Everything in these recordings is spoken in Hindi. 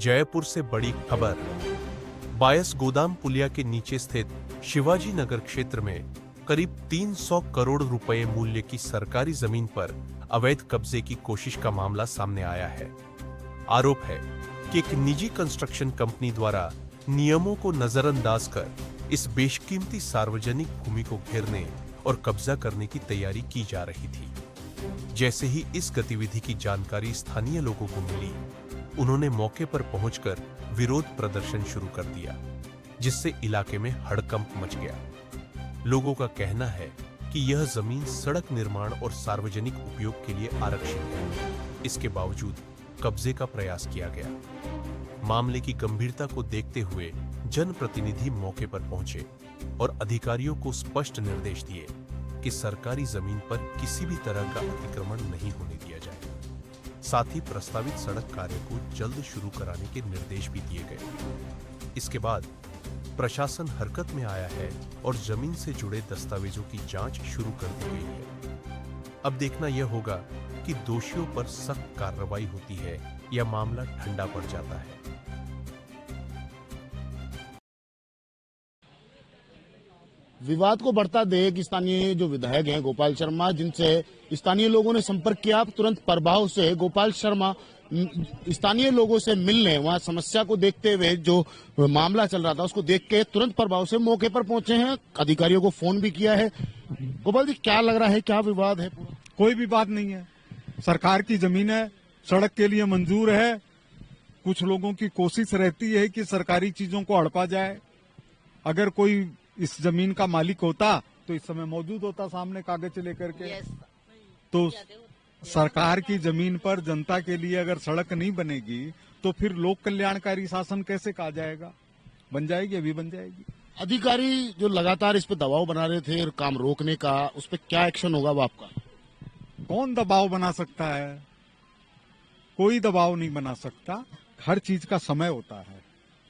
जयपुर से बड़ी खबर। बायस गोदाम पुलिया के नीचे स्थित शिवाजी नगर क्षेत्र में करीब 300 करोड़ रुपए मूल्य की सरकारी जमीन पर अवैध कब्जे की कोशिश का मामला सामने आया है। आरोप है कि एक निजी कंस्ट्रक्शन कंपनी द्वारा नियमों को नजरअंदाज कर इस बेशकीमती सार्वजनिक भूमि को घेरने और कब्जा करने की तैयारी की जा रही थी। जैसे ही इस गतिविधि की जानकारी स्थानीय लोगों को मिली, उन्होंने मौके पर पहुंचकर विरोध प्रदर्शन शुरू कर दिया, जिससे इलाके में हड़कंप मच गया। लोगों का कहना है कि यह जमीन सड़क निर्माण और सार्वजनिक उपयोग के लिए आरक्षित है। इसके बावजूद कब्जे का प्रयास किया गया। मामले की गंभीरता को देखते हुए जनप्रतिनिधि मौके पर पहुंचे और अधिकारियों को स्पष्ट निर्देश दिए कि सरकारी जमीन पर किसी भी तरह का अतिक्रमण नहीं होने दिया जाए। साथ ही प्रस्तावित सड़क कार्य को जल्द शुरू कराने के निर्देश भी दिए गए। इसके बाद प्रशासन हरकत में आया है और जमीन से जुड़े दस्तावेजों की जांच शुरू कर दी गई है। अब देखना यह होगा कि दोषियों पर सख्त कार्रवाई होती है या मामला ठंडा पड़ जाता है। विवाद को बढ़ता देख स्थानीय जो विधायक हैं गोपाल शर्मा, जिनसे स्थानीय लोगों ने संपर्क किया, तुरंत प्रभाव से गोपाल शर्मा स्थानीय लोगों से मिलने, वहां समस्या को देखते हुए जो मामला चल रहा था उसको देख के तुरंत प्रभाव से मौके पर पहुंचे हैं। अधिकारियों को फोन भी किया है। गोपाल जी, क्या लग रहा है, क्या विवाद है? पूरा कोई विवाद नहीं है। सरकार की जमीन है, सड़क के लिए मंजूर है। कुछ लोगों की कोशिश रहती है कि सरकारी चीजों को हड़पा जाए। अगर कोई इस जमीन का मालिक होता तो इस समय मौजूद होता सामने कागज लेकर के। तो सरकार की जमीन पर जनता के लिए अगर सड़क नहीं बनेगी तो फिर लोक कल्याणकारी शासन कैसे कहा जाएगा? बन जाएगी, अभी बन जाएगी। अधिकारी जो लगातार इस पे दबाव बना रहे थे काम रोकने का, उस पर क्या एक्शन होगा वो आपका? कौन दबाव बना सकता है? कोई दबाव नहीं बना सकता। हर चीज का समय होता है।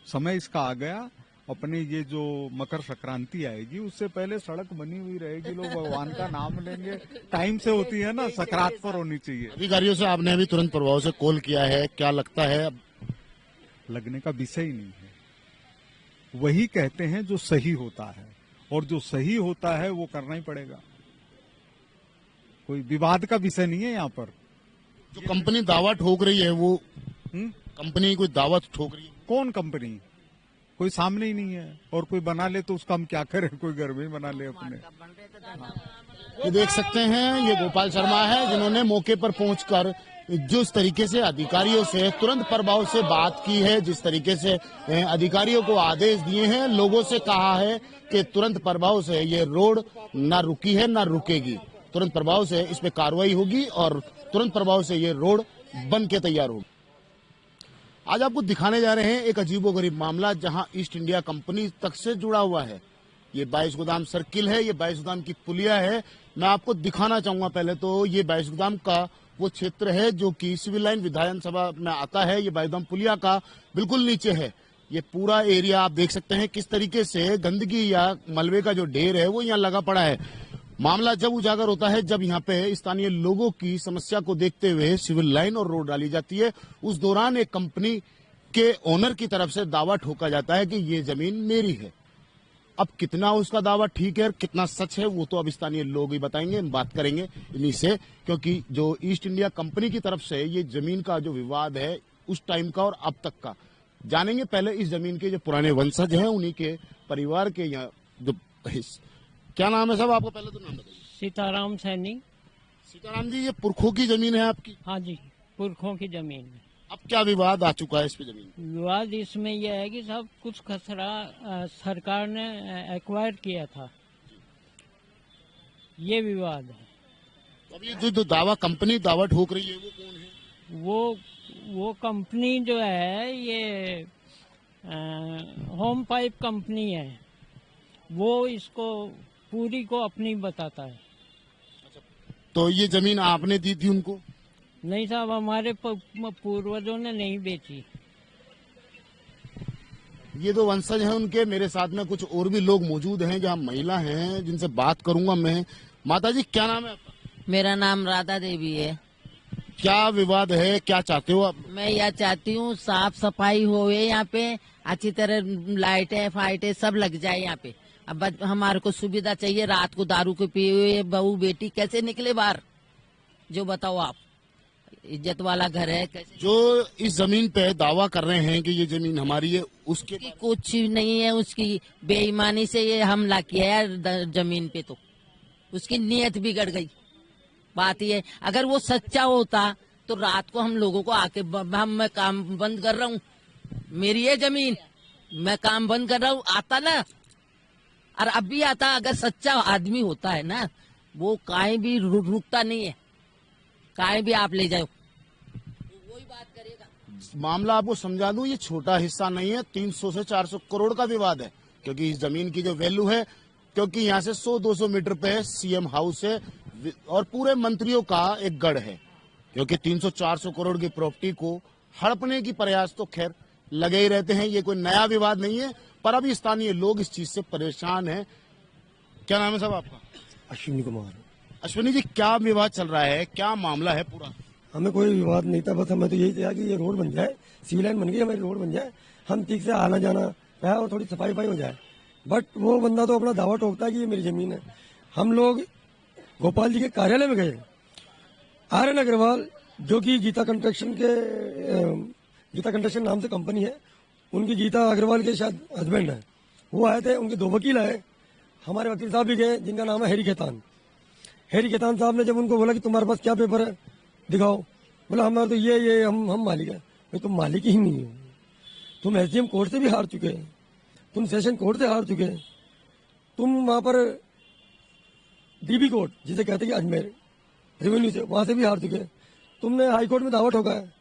समय इसका आ गया। अपने ये जो मकर संक्रांति आएगी उससे पहले सड़क बनी हुई रहेगी। लोग भगवान का नाम लेंगे। टाइम से होती है ना, सकरात पर होनी चाहिए। अधिकारियों से आपने अभी तुरंत प्रभाव से कॉल किया है, क्या लगता है? लगने का विषय ही नहीं है। वही कहते हैं जो सही होता है, और जो सही होता है वो करना ही पड़ेगा। कोई विवाद का विषय नहीं है यहाँ पर। जो कंपनी दावा ठोक रही है वो कंपनी कोई दावा ठोक रही है? कौन कंपनी? कोई सामने ही नहीं है। और कोई बना ले तो उसका हम क्या करें? कोई घर में बना ले अपने। ये देख सकते हैं, ये गोपाल शर्मा है जिन्होंने मौके पर पहुंचकर जिस तरीके से अधिकारियों से तुरंत प्रभाव से बात की है, जिस तरीके से अधिकारियों को आदेश दिए हैं, लोगों से कहा है कि तुरंत प्रभाव से ये रोड ना रुकी है ना रुकेगी। तुरंत प्रभाव से इस पे कार्रवाई होगी और तुरंत प्रभाव से ये रोड बन के तैयार होगी। आज आपको दिखाने जा रहे हैं एक अजीबोगरीब मामला जहां ईस्ट इंडिया कंपनी तक से जुड़ा हुआ है। ये बायस गोदाम सर्किल है, ये बायस गोदाम की पुलिया है। मैं आपको दिखाना चाहूंगा पहले तो ये बायस गोदाम का वो क्षेत्र है जो कि सिविल लाइन विधानसभा में आता है। ये बायस गोदाम पुलिया का बिल्कुल नीचे है। ये पूरा एरिया आप देख सकते हैं किस तरीके से गंदगी या मलबे का जो ढेर है वो यहाँ लगा पड़ा है। मामला जब उजागर होता है जब यहाँ पे स्थानीय लोगों की समस्या को देखते हुए सिविल लाइन और रोड डाली जाती है। उस दौरान एक कंपनी के ओनर की तरफ से दावा ठोका जाता है कि ये जमीन मेरी है। अब कितना उसका दावा ठीक है, कितना सच है, वो तो अब स्थानीय लोग ही बताएंगे। हम बात करेंगे इन्हीं से, क्योंकि जो ईस्ट इंडिया कंपनी की तरफ से ये जमीन का जो विवाद है उस टाइम का और अब तक का जानेंगे। पहले इस जमीन के जो पुराने वंशज हैं उन्हीं के परिवार के यहाँ जो क्या नाम है साहब आपका? पहले तो नाम बताइए। सीताराम सैनी। सीताराम जी, ये पुरखों की जमीन है आपकी? हाँ जी, पुरखों की जमीन है। अब क्या विवाद आ चुका है इस पे जमीन? विवाद इसमें यह है कि साहब कुछ खसरा सरकार ने एक्वायर किया था, ये विवाद है। तो अब ये जो दावा कंपनी दावा ठोक रही है वो कौन है? वो कंपनी जो है ये होम पाइप कंपनी है। वो इसको पूरी को अपनी बताता है। तो ये जमीन आपने दी थी उनको? नहीं साहब, हमारे पूर्वजों ने नहीं बेची। ये दो वंशज हैं उनके। मेरे साथ में कुछ और भी लोग मौजूद हैं, जहाँ महिला हैं जिनसे बात करूंगा मैं। माता जी, क्या नाम है आपका? मेरा नाम राधा देवी है। क्या विवाद है, क्या चाहते हो आप? मैं यह चाहती हूँ साफ सफाई होवे यहाँ पे, अच्छी तरह लाइटें फाइटें सब लग जाए यहाँ पे। अब हमारे को सुविधा चाहिए, रात को दारू के पिए हुए बहू बेटी कैसे निकले बाहर, जो बताओ आप। इज्जत वाला घर है कैसे? जो इस जमीन पे दावा कर रहे हैं कि ये जमीन हमारी है, उसके उसकी कुछ नहीं है, उसकी बेईमानी से ये हमला किया है जमीन पे, तो उसकी नीयत बिगड़ गई। बात ये, अगर वो सच्चा होता तो रात को हम लोगों को आके मैं काम बंद कर रहा हूँ, मेरी ये जमीन, मैं काम बंद कर रहा हूँ, आता ना, और अब भी आता। अगर सच्चा आदमी होता है ना, वो काहे भी रुकता नहीं है, काहे भी आप ले जाओ, वही बात करेगा। मामला आपको समझा दूं, ये छोटा हिस्सा नहीं है, 300 से 400 करोड़ का विवाद है। क्योंकि इस जमीन की जो वैल्यू है, क्योंकि यहाँ से 100-200 मीटर पे सीएम हाउस है और पूरे मंत्रियों का एक गढ़ है। क्योंकि 300-400 करोड़ की प्रॉपर्टी को हड़पने की प्रयास तो खैर लगे ही रहते हैं, ये कोई नया विवाद नहीं है। पर अभी स्थानीय लोग इस चीज से परेशान हैं। क्या नाम है साहब आपका? अश्विनी कुमार। अश्विनी जी, क्या विवाद चल रहा है, क्या मामला है पूरा? हमें कोई विवाद नहीं था, बस हमें तो यही था कि ये रोड बन जाए, सिविल लाइन बन गई, हमारी रोड बन जाए, हम ठीक से आना जाना रहे और थोड़ी सफाई हो जाए। बट वो बंदा तो अपना दावा ठोकता है कि ये मेरी जमीन है। हम लोग गोपाल जी के कार्यालय में गए, आर्यन अग्रवाल जो कि गीता कंस्ट्रक्शन नाम से कंपनी है, उनकी गीता अग्रवाल के शायद हस्बैंड है, वो आए थे, उनके 2 वकील आए, हमारे वकील साहब भी गए जिनका नाम है हैरी खेतान। हैरी खेतान साहब ने जब उनको बोला कि तुम्हारे पास क्या पेपर है दिखाओ, बोला हमारे तो ये हम मालिक है। भाई तुम मालिक ही नहीं हो, तुम एसडीएम कोर्ट से भी हार चुके हैं, तुम सेशन कोर्ट से हार चुके हैं, तुम वहां पर डीबी कोर्ट जिसे कहते हैं अजमेर रेवेन्यू से, वहां से भी हार चुके हैं, तुमने हाई कोर्ट में दावा ठोका है,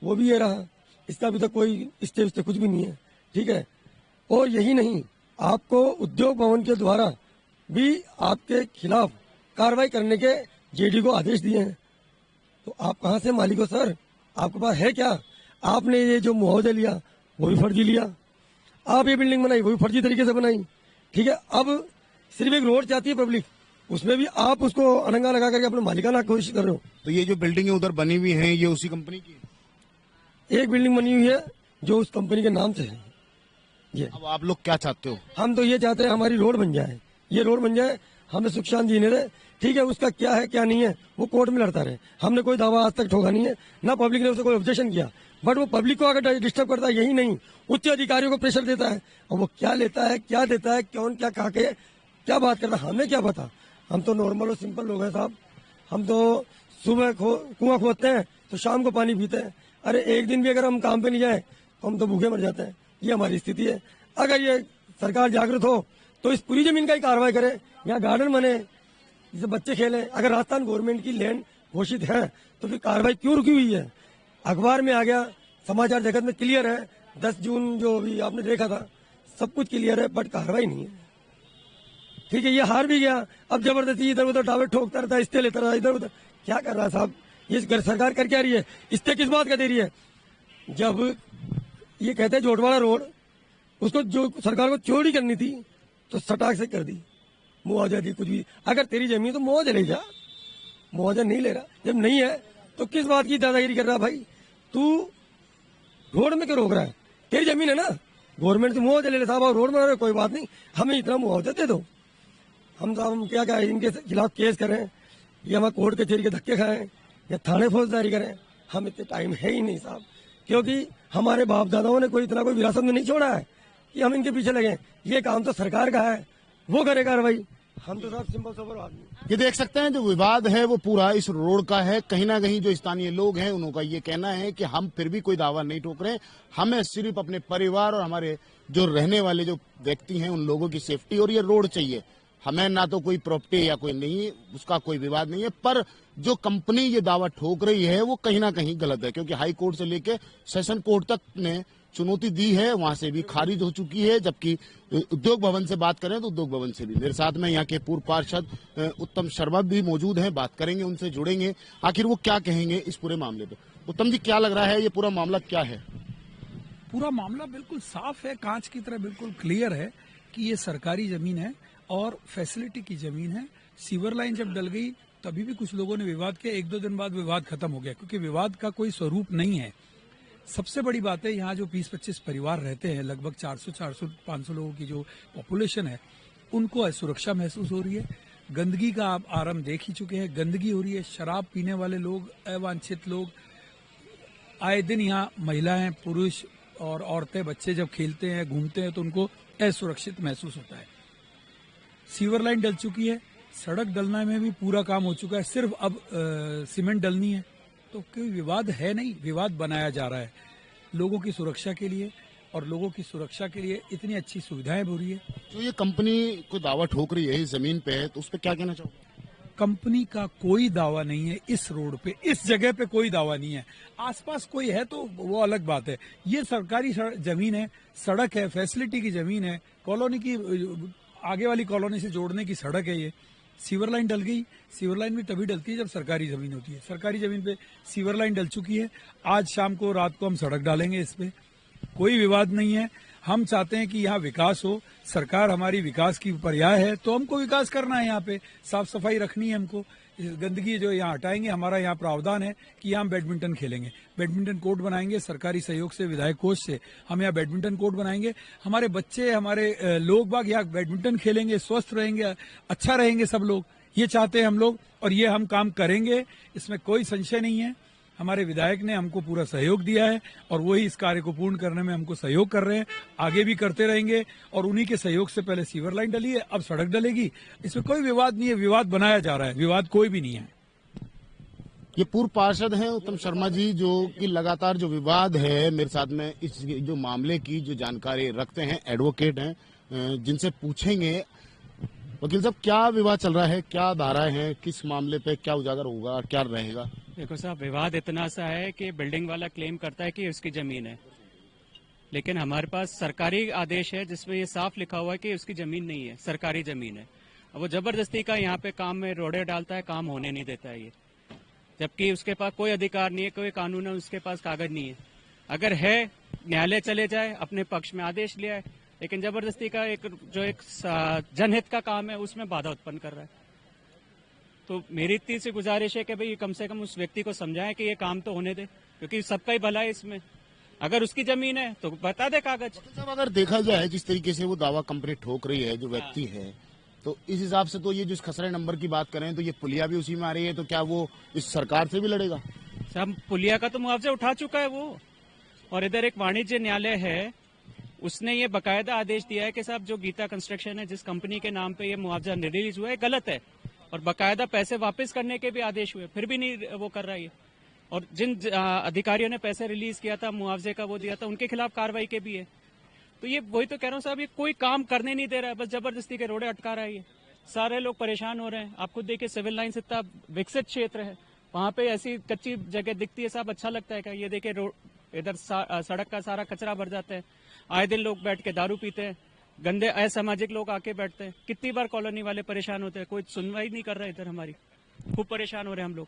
वो भी ये रहा, इसका अभी तक कोई स्टे कुछ भी नहीं है, ठीक है। और यही नहीं, आपको उद्योग भवन के द्वारा भी आपके खिलाफ कार्रवाई करने के जेडी को आदेश दिए हैं। तो आप कहां से मालिक हो सर? आपके पास है क्या? आपने ये जो मुआवजा लिया वो भी फर्जी लिया, आप ये बिल्डिंग बनाई वो भी फर्जी तरीके से बनाई, ठीक है। अब सिर्फ एक रोड चाहती है पब्लिक, उसमें भी आप उसको अनंगा लगा करके अपने मालिकाना कोशिश कर रहे हो। तो ये जो बिल्डिंगें उधर बनी हुई हैं, ये उसी कंपनी की है? एक बिल्डिंग बनी हुई है जो उस कंपनी के नाम से है। ये अब आप लोग क्या चाहते हो? हम तो ये चाहते हैं हमारी रोड बन जाए, ये रोड बन जाए, हमें सुख शांति जीने दे, ठीक है। उसका क्या है क्या नहीं है वो कोर्ट में लड़ता रहे, हमने कोई दावा आज तक ठोका नहीं है, ना पब्लिक ने उसे कोई ऑब्जेक्शन किया। बट वो पब्लिक को अगर डिस्टर्ब करता है, यही नहीं उच्च अधिकारियों को प्रेशर देता है, और वो क्या लेता है क्या देता है, कौन क्या कहा के क्या बात करता है, हमें क्या पता। हम तो नॉर्मल और सिंपल लोग हैं साहब, हम तो सुबह कुआं खोदते हैं तो शाम को पानी पीते हैं। अरे एक दिन भी अगर हम काम पे नहीं जाए तो हम तो भूखे मर जाते हैं, ये हमारी स्थिति है। अगर ये सरकार जागृत हो तो इस पूरी जमीन का ही कार्रवाई करे, यहाँ गार्डन बने जिसे बच्चे खेलें। अगर राजस्थान गवर्नमेंट की लैंड घोषित है तो फिर कार्रवाई क्यों रुकी हुई है? अखबार में आ गया, समाचार जगत में क्लियर है, 10 जून जो भी आपने देखा था सब कुछ क्लियर है, बट कार्रवाई नहीं है, ठीक है। ये हार भी गया, अब जबरदस्ती इधर उधर टावर ठोकता रहता है, स्टे लेता रहता है, इधर उधर क्या कर रहा है साहब? ये सरकार कर क्या रही है? स्टे किस बात का दे रही है? जब ये कहते हैं जोटवाड़ा रोड, उसको जो सरकार को चोरी करनी थी तो सटाक से कर दी, मुआवजा दी, कुछ भी। अगर तेरी जमीन तो मुआवजा ले जा, मुआवजा नहीं ले रहा, जब नहीं है तो किस बात की दादागिरी कर रहा है भाई? तू रोड में क्यों रोक रहा है? तेरी जमीन है ना, गवर्नमेंट से मुआवजा ले ले साहब, और रोड बना रहे, कोई बात नहीं, हमें इतना मुआवजा दे दो। हम साहब हम क्या इनके खिलाफ केस करें, या हम कोर्ट कचहरी के धक्के खाएं, या थाने फौजदारी करें? हम इतने टाइम है ही नहीं साहब, क्योंकि हमारे बाप दादाओं ने कोई इतना कोई विरासत में नहीं छोड़ा है कि हम इनके पीछे लगे। ये काम तो सरकार का है, वो करे कार्रवाई, हम तो साहब सिंपल सोबर आदमी। ये देख सकते हैं जो विवाद है वो पूरा इस रोड का है। कहीं ना कहीं जो स्थानीय लोग हैं उनका ये कहना है कि हम फिर भी कोई दावा नहीं ठोक रहे, हमें सिर्फ अपने परिवार और हमारे जो रहने वाले जो व्यक्ति हैं उन लोगों की सेफ्टी और ये रोड चाहिए। हमें ना तो कोई प्रॉपर्टी या कोई नहीं, उसका कोई विवाद नहीं है। पर जो कंपनी ये दावा ठोक रही है वो कहीं ना कहीं गलत है, क्योंकि हाई कोर्ट से लेके सेशन कोर्ट तक ने चुनौती दी है, वहां से भी खारिज हो चुकी है। जबकि उद्योग भवन से बात करें तो उद्योग भवन से भी। मेरे साथ में यहाँ के पूर्व पार्षद उत्तम शर्मा भी मौजूद हैं, बात करेंगे उनसे, जुड़ेंगे, आखिर वो क्या कहेंगे इस पूरे मामले पे। उत्तम जी, क्या लग रहा है ये पूरा मामला क्या है? पूरा मामला बिल्कुल साफ है, कांच की तरह बिल्कुल क्लियर है कि ये सरकारी जमीन है और फैसिलिटी की जमीन है। सीवर लाइन जब डल गई तभी भी कुछ लोगों ने विवाद किया, 1-2 दिन बाद विवाद खत्म हो गया, क्योंकि विवाद का कोई स्वरूप नहीं है। सबसे बड़ी बात है, यहाँ जो 20-25 परिवार रहते हैं, लगभग 400-500 लोगों की जो पॉपुलेशन है, उनको असुरक्षा महसूस हो रही है। गंदगी का आप आरंभ देख ही चुके हैं, गंदगी हो रही है, शराब पीने वाले लोग, अवांछित लोग, आए दिन यहाँ महिलाएं, पुरुष और औरतें, बच्चे जब खेलते हैं, घूमते हैं तो उनको असुरक्षित महसूस होता है। सीवर लाइन डल चुकी है, सड़क डलना में भी पूरा काम हो चुका है, सिर्फ अब सीमेंट डलनी है। तो कोई विवाद है नहीं, विवाद बनाया जा रहा है लोगों की सुरक्षा के लिए, और लोगों की सुरक्षा के लिए इतनी अच्छी सुविधाएं हो रही है। तो ये कंपनी कोई दावा ठोक रही है इस जमीन पे, तो उस पर क्या कहना चाहोगे? कंपनी का कोई दावा नहीं है इस रोड पे, इस जगह पे कोई दावा नहीं है। आसपास कोई है तो वो अलग बात है। ये सरकारी जमीन है, सड़क है, फैसिलिटी की जमीन है, कॉलोनी की आगे वाली कॉलोनी से जोड़ने की सड़क है। ये सीवर लाइन डल गई, सीवर लाइन भी तभी डलती है जब सरकारी जमीन होती है। सरकारी जमीन पे सीवर लाइन डल चुकी है, आज शाम को, रात को हम सड़क डालेंगे। इस पे कोई विवाद नहीं है। हम चाहते हैं कि यहाँ विकास हो, सरकार हमारी विकास की पर्याय है, तो हमको विकास करना है। यहाँ पे साफ सफाई रखनी है हमको, गंदगी जो यहाँ हटाएंगे। हमारा यहाँ प्रावधान है कि यहाँ हम बैडमिंटन खेलेंगे, बैडमिंटन कोर्ट बनाएंगे, सरकारी सहयोग से, विधायक कोष से हम यहाँ बैडमिंटन कोर्ट बनाएंगे। हमारे बच्चे, हमारे लोग बाग यहाँ बैडमिंटन खेलेंगे, स्वस्थ रहेंगे, अच्छा रहेंगे सब लोग। ये चाहते हैं हम लोग, और ये हम काम करेंगे, इसमें कोई संशय नहीं है। हमारे विधायक ने हमको पूरा सहयोग दिया है और वही इस कार्य को पूर्ण करने में हमको सहयोग कर रहे हैं, आगे भी करते रहेंगे। और उन्हीं के सहयोग से पहले सीवर लाइन डली है, अब सड़क डलेगी। इसमें कोई विवाद नहीं है, विवाद बनाया जा रहा है, विवाद कोई भी नहीं है। ये पूर्व पार्षद हैं उत्तम शर्मा जी, जो कि लगातार जो विवाद है, मेरे साथ में इस जो मामले की जो जानकारी रखते हैं, एडवोकेट हैं, जिनसे पूछेंगे। वकील साहब, क्या विवाद चल रहा है, क्या धाराएं हैं, किस मामले पे क्या उजागर होगा, क्या रहेगा? देखो साहब, विवाद इतना सा है कि बिल्डिंग वाला क्लेम करता है कि उसकी जमीन है, लेकिन हमारे पास सरकारी आदेश है जिसमें ये साफ लिखा हुआ है कि उसकी जमीन नहीं है, सरकारी जमीन है। अब वो जबरदस्ती का यहाँ पे काम में रोड़े डालता है, काम होने नहीं देता है ये, जबकि उसके पास कोई अधिकार नहीं है, कोई कानून है, उसके पास कागज नहीं है। अगर है, न्यायालय चले जाए, अपने पक्ष में आदेश ले आए, लेकिन जबरदस्ती का एक जनहित का काम है उसमें बाधा उत्पन्न कर रहा है। तो मेरी इतनी सी गुजारिश है कि भाई कम से कम उस व्यक्ति को समझाएं कि ये काम तो होने दे, क्योंकि सबका ही भला है इसमें। अगर उसकी जमीन है तो बता दे कागज। साहब, अगर देखा जाए जिस तरीके से वो दावा कंपनी ठोक रही है, जो व्यक्ति है, तो इस हिसाब से तो ये जो खसरे नंबर की बात करें तो ये पुलिया भी उसी में आ रही है, तो क्या वो इस सरकार से भी लड़ेगा? साहब, पुलिया का तो मुआवजा उठा चुका है वो, और इधर एक वाणिज्य न्यायालय है, उसने ये बकायदा आदेश दिया है कि साहब जो गीता कंस्ट्रक्शन है, जिस कंपनी के नाम पे ये मुआवजा रिलीज हुआ है, गलत है, और बकायदा पैसे वापस करने के भी आदेश हुए, फिर भी नहीं वो कर रहा है। और जिन अधिकारियों ने पैसे रिलीज किया था, मुआवजे का वो दिया था, उनके खिलाफ कार्रवाई के भी है। तो ये वही तो कह रहा हूँ साहब, ये कोई काम करने नहीं दे रहा है, बस जबरदस्ती के रोड़े अटका रहा है। ये सारे लोग परेशान हो रहे हैं। आप खुद देखिए, सिविल लाइन इतना विकसित क्षेत्र है, वहां पे ऐसी कच्ची जगह दिखती है साहब, अच्छा लगता है क्या? ये देखिए, रोड इधर सड़क का सारा कचरा भर जाता है, आए दिन लोग बैठ के दारू पीते हैं, गंदे असामाजिक लोग आके बैठते हैं। कितनी बार कॉलोनी वाले परेशान होते हैं, कोई सुनवाई नहीं कर रहा है। इधर हमारी खूब परेशान हो रहे हैं हम लोग।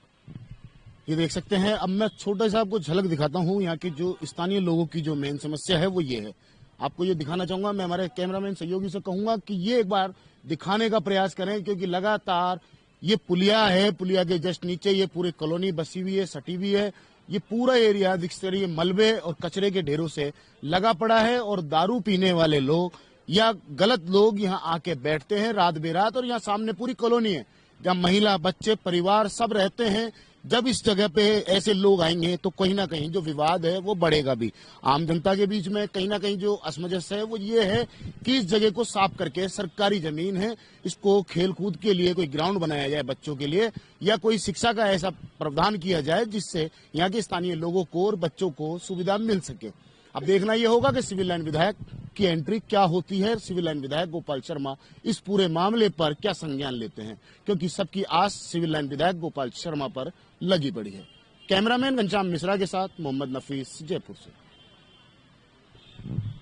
ये देख सकते हैं। अब मैं छोटा सा आपको झलक दिखाता हूँ यहाँ की जो स्थानीय लोगों की जो मेन समस्या है वो ये है। आपको ये दिखाना चाहूंगा, मैं हमारे कैमरामैन सहयोगी से कहूंगा कि ये एक बार दिखाने का प्रयास करें, क्योंकि लगातार ये पुलिया है, पुलिया के जस्ट नीचे ये पूरी कॉलोनी बसी हुई है, सटी हुई है। ये पूरा एरिया दिख रही मलबे और कचरे के ढेरों से लगा पड़ा है, और दारू पीने वाले लोग या गलत लोग यहाँ आके बैठते हैं रात बेरात। और यहाँ सामने पूरी कॉलोनी है जहाँ महिला, बच्चे, परिवार सब रहते हैं। जब इस जगह पे ऐसे लोग आएंगे तो कहीं ना कहीं जो विवाद है वो बढ़ेगा भी। आम जनता के बीच में कहीं ना कहीं जो असमंजस है वो ये है कि इस जगह को साफ करके, सरकारी जमीन है, इसको खेल कूद के लिए कोई ग्राउंड बनाया जाए बच्चों के लिए, या कोई शिक्षा का ऐसा प्रावधान किया जाए जिससे यहाँ के स्थानीय लोगों को और बच्चों को सुविधा मिल सके। अब देखना यह होगा कि सिविल लाइन विधायक की एंट्री क्या होती है, सिविल लाइन विधायक गोपाल शर्मा इस पूरे मामले पर क्या संज्ञान लेते हैं, क्योंकि सबकी आस सिविल लाइन विधायक गोपाल शर्मा पर लगी पड़ी है। कैमरामैन घनश्याम मिश्रा के साथ मोहम्मद नफीस, जयपुर से।